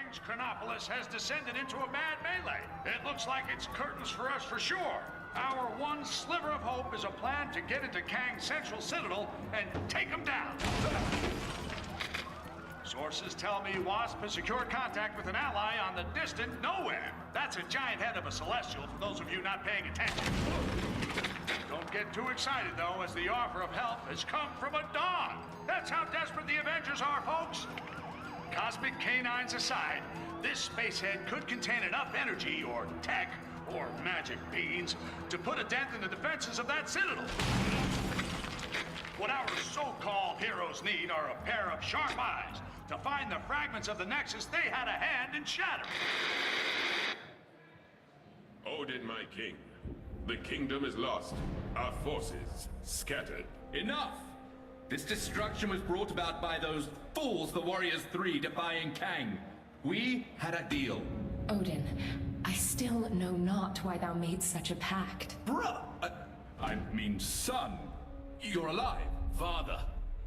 King's Chronopolis has descended into a bad melee. It looks like it's curtains for us for sure. Our one sliver of hope is a plan to get into Kang's central citadel and take him down. Sources tell me Wasp has secured contact with an ally on the distant nowhere. That's a giant head of a celestial for those of you not paying attention. Don't get too excited, though, as the offer of help has come from a dog. That's how desperate the Avengers are, folks. Cosmic canines aside, this spacehead could contain enough energy or tech or magic beans to put a dent in the defenses of that citadel. What our so-called heroes need are a pair of sharp eyes to find the fragments of the Nexus they had a hand in shattering. Odin, my king. The kingdom is lost. Our forces scattered. Enough! This destruction was brought about by those fools, the Warriors 3, defying Kang. We had a deal. Odin, I still know not why thou made such a pact. Bruh! I mean, son. You're alive. Father,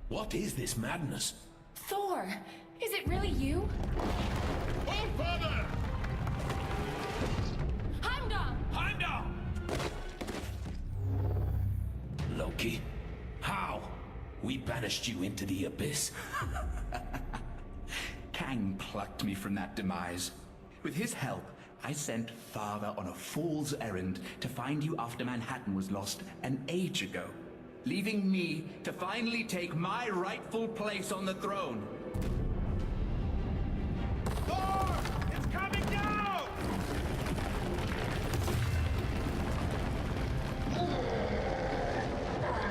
what is this madness? Thor! Is it really you? Oh, father! Heimdall! Heimdall! Loki, how? We banished you into the abyss. Kang plucked me from that demise. With his help, I sent Father on a fool's errand to find you after Manhattan was lost an age ago, leaving me to finally take my rightful place on the throne. Thor! It's coming down!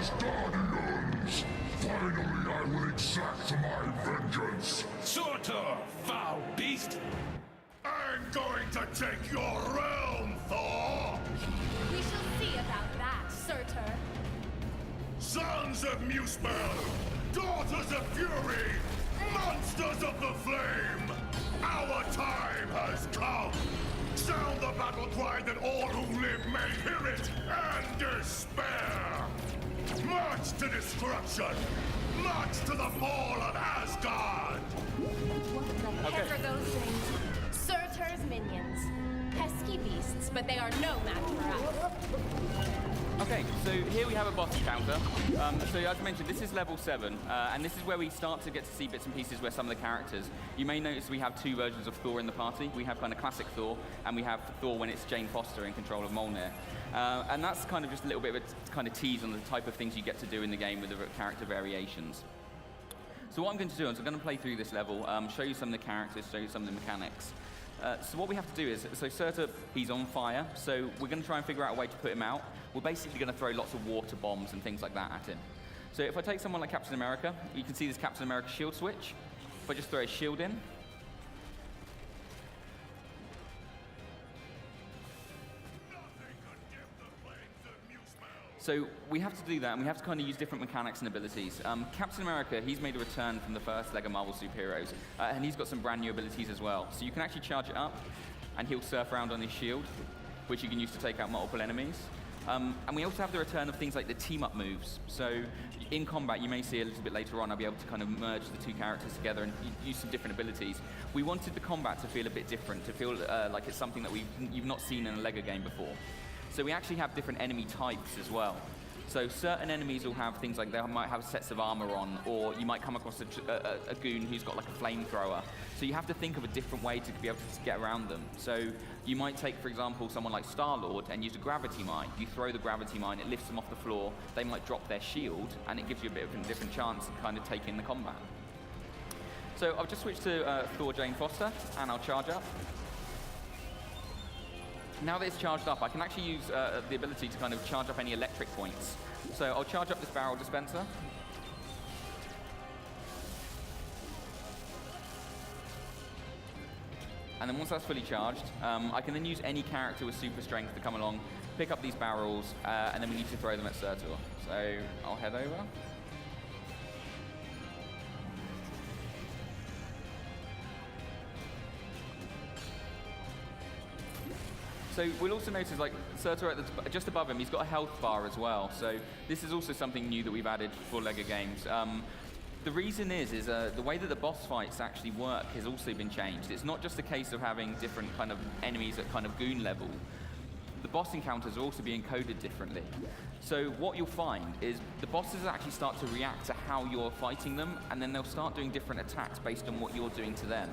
As Guardians, finally I will exact my vengeance. Surtur, foul beast! I'm going to take your realm, Thor! We shall see about that, Surtur. Sons of Muspel, daughters of fury, monsters of the flame! Our time has come! Sound the battle cry that all who live may hear it and despair! March to destruction! March to the fall of Asgard! What the heck are those things? Surtur's minions. Pesky beasts, but they are no match for us. Okay, so here we have a boss encounter. So as I mentioned, this is level 7, and this is where we start to get to see bits and pieces where some of the characters. You may notice we have two versions of Thor in the party. We have kind of classic Thor, and we have Thor when it's Jane Foster in control of Mjolnir. And that's kind of just a little bit of a kind of tease on the type of things you get to do in the game with the character variations. So what I'm going to do is I'm going to play through this level, show you some of the characters, show you some of the mechanics. So what we have to do is, so Surtur, he's on fire, so we're going to try and figure out a way to put him out. We're basically going to throw lots of water bombs and things like that at him. So if I take someone like Captain America, you can see this Captain America shield switch. If I just throw a shield in, so we have to do that, and we have to kind of use different mechanics and abilities. Captain America, he's made a return from the first leg of Marvel superheroes, and he's got some brand new abilities as well. So you can actually charge it up, and he'll surf around on his shield, which you can use to take out multiple enemies. And we also have the return of things like the team-up moves. So in combat, you may see a little bit later on, I'll be able to kind of merge the two characters together and use some different abilities. We wanted the combat to feel a bit different, to feel like it's something that you've not seen in a LEGO game before. So we actually have different enemy types as well. So certain enemies will have things like they might have sets of armor on, or you might come across a goon who's got like a flamethrower. So you have to think of a different way to be able to get around them. So you might take, for example, someone like Star-Lord and use a gravity mine. You throw the gravity mine, it lifts them off the floor, they might drop their shield, and it gives you a bit of a different chance to kind of take in the combat. So I've just switched to Thor Jane Foster, and I'll charge up. Now that it's charged up, I can actually use the ability to kind of charge up any electric points. So I'll charge up this barrel dispenser. And then once that's fully charged, I can then use any character with super strength to come along, pick up these barrels, and then we need to throw them at Surtur. So I'll head over. So we'll also notice, like, Surtur just above him, he's got a health bar as well. So this is also something new that we've added for LEGO games. The reason is the way that the boss fights actually work has also been changed. It's not just a case of having different kind of enemies at kind of goon level. The boss encounters are also being coded differently. So what you'll find is the bosses actually start to react to how you're fighting them, and then they'll start doing different attacks based on what you're doing to them.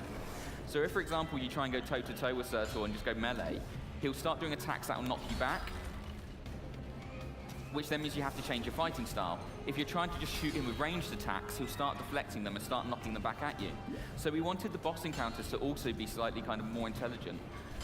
So if, for example, you try and go toe-to-toe with Surtur and just go melee, he'll start doing attacks that will knock you back, which then means you have to change your fighting style. If you're trying to just shoot him with ranged attacks, he'll start deflecting them and start knocking them back at you. So we wanted the boss encounters to also be slightly kind of more intelligent.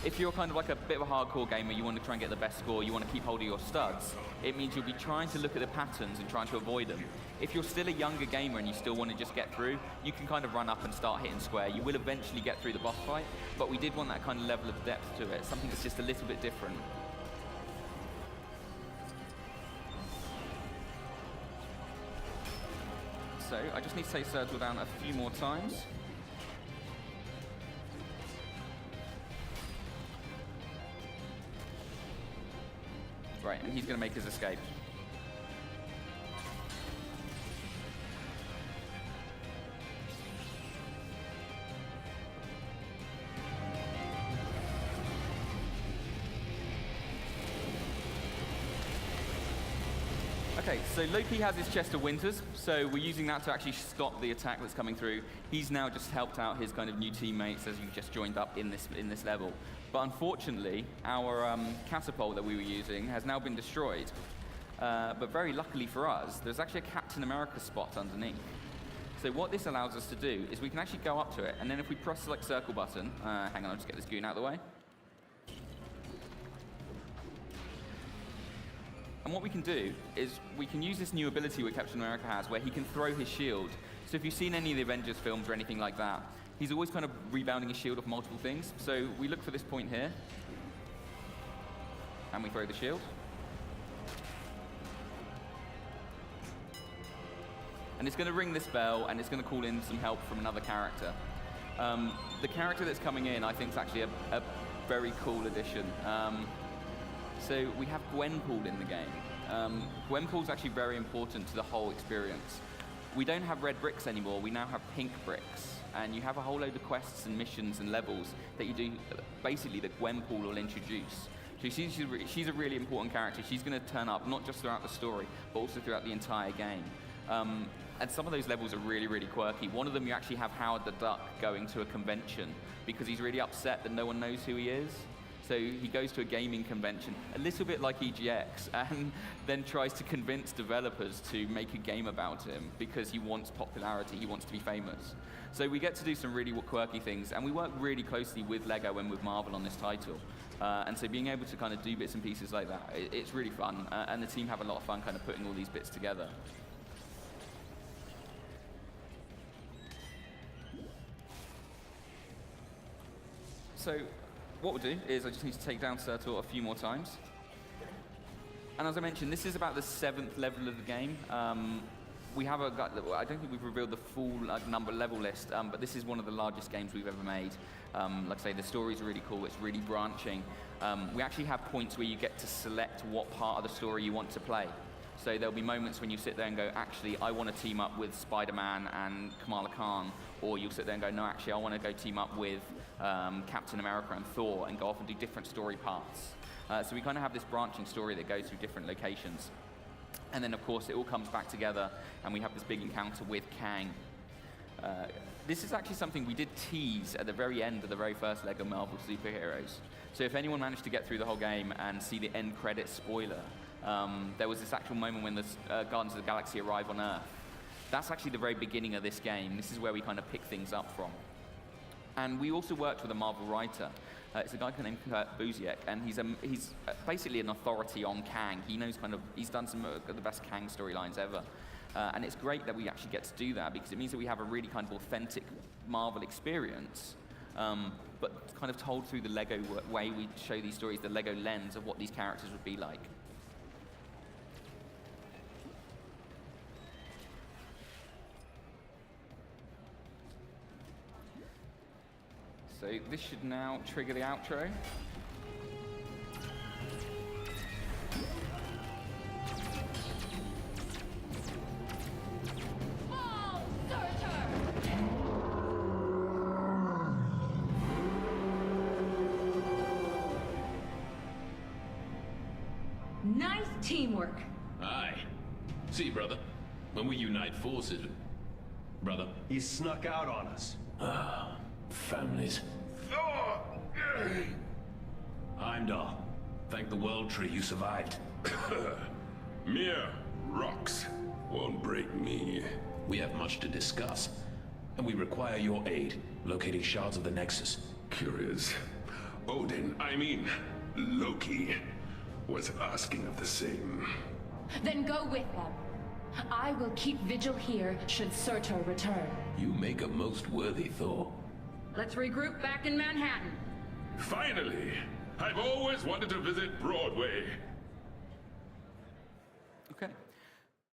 If you're kind of like a bit of a hardcore gamer, you want to try and get the best score, you want to keep hold of your studs, it means you'll be trying to look at the patterns and trying to avoid them. If you're still a younger gamer and you still want to just get through, you can kind of run up and start hitting square. You will eventually get through the boss fight, but we did want that kind of level of depth to it, something that's just a little bit different. So I just need to take Surtur down a few more times. Right, and he's going to make his escape. Okay, so Loki has his chest of winters, so we're using that to actually stop the attack that's coming through. He's now just helped out his kind of new teammates as you've just joined up in this level. But unfortunately, our catapult that we were using has now been destroyed. But very luckily for us, there's actually a Captain America spot underneath. So what this allows us to do is we can actually go up to it, and then if we press select circle button, hang on, I'll just get this goon out of the way. And what we can do is we can use this new ability that Captain America has where he can throw his shield. So if you've seen any of the Avengers films or anything like that, he's always kind of rebounding his shield off multiple things. So we look for this point here, and we throw the shield. And it's going to ring this bell, and it's going to call in some help from another character. The character that's coming in, I think, is actually a very cool addition. So we have Gwenpool in the game. Gwenpool's actually very important to the whole experience. We don't have red bricks anymore, we now have pink bricks. And you have a whole load of quests and missions and levels that you do, basically, that Gwenpool will introduce. So she's a really important character. She's going to turn up not just throughout the story, but also throughout the entire game. And some of those levels are really, really quirky. One of them, you actually have Howard the Duck going to a convention because he's really upset that no one knows who he is. So he goes to a gaming convention, a little bit like EGX, and then tries to convince developers to make a game about him because he wants popularity, he wants to be famous. So we get to do some really quirky things, and we work really closely with LEGO and with Marvel on this title. And so being able to kind of do bits and pieces like that, it's really fun, and the team have a lot of fun kind of putting all these bits together. So what we'll do is I just need to take down Surtur a few more times. And as I mentioned, this is about the 7th level of the game. We have I don't think we've revealed the full number level list, but this is one of the largest games we've ever made. Like I say, the stories are really cool, it's really branching. We actually have points where you get to select what part of the story you want to play. So there'll be moments when you sit there and go, actually, I want to team up with Spider-Man and Kamala Khan, or you'll sit there and go, no, actually, I want to go team up with Captain America and Thor and go off and do different story paths. So we kind of have this branching story that goes through different locations. And then, of course, it all comes back together, and we have this big encounter with Kang. This is actually something we did tease at the very end of the very first LEGO Marvel Superheroes. So if anyone managed to get through the whole game and see the end credits spoiler, there was this actual moment when the Guardians of the Galaxy arrive on Earth. That's actually the very beginning of this game. This is where we kind of pick things up from. And we also worked with a Marvel writer. It's a guy named Kurt Busiek, and he's basically an authority on Kang. He knows he's done some of the best Kang storylines ever. And it's great that we actually get to do that because it means that we have a really kind of authentic Marvel experience, but kind of told through the LEGO way we show these stories, the LEGO lens of what these characters would be like. So this should now trigger the outro. Fall, Surtur! teamwork. Aye. See, brother, when we unite forces... Brother? He snuck out on us. Ah, families. Thor! Heimdall, thank the World Tree you survived. Mere rocks won't break me. We have much to discuss, and we require your aid locating shards of the Nexus. Curious. Odin, I mean, Loki, was asking of the same. Then go with them. I will keep vigil here should Surtur return. You make a most worthy Thor. Let's regroup back in Manhattan. Finally! I've always wanted to visit Broadway.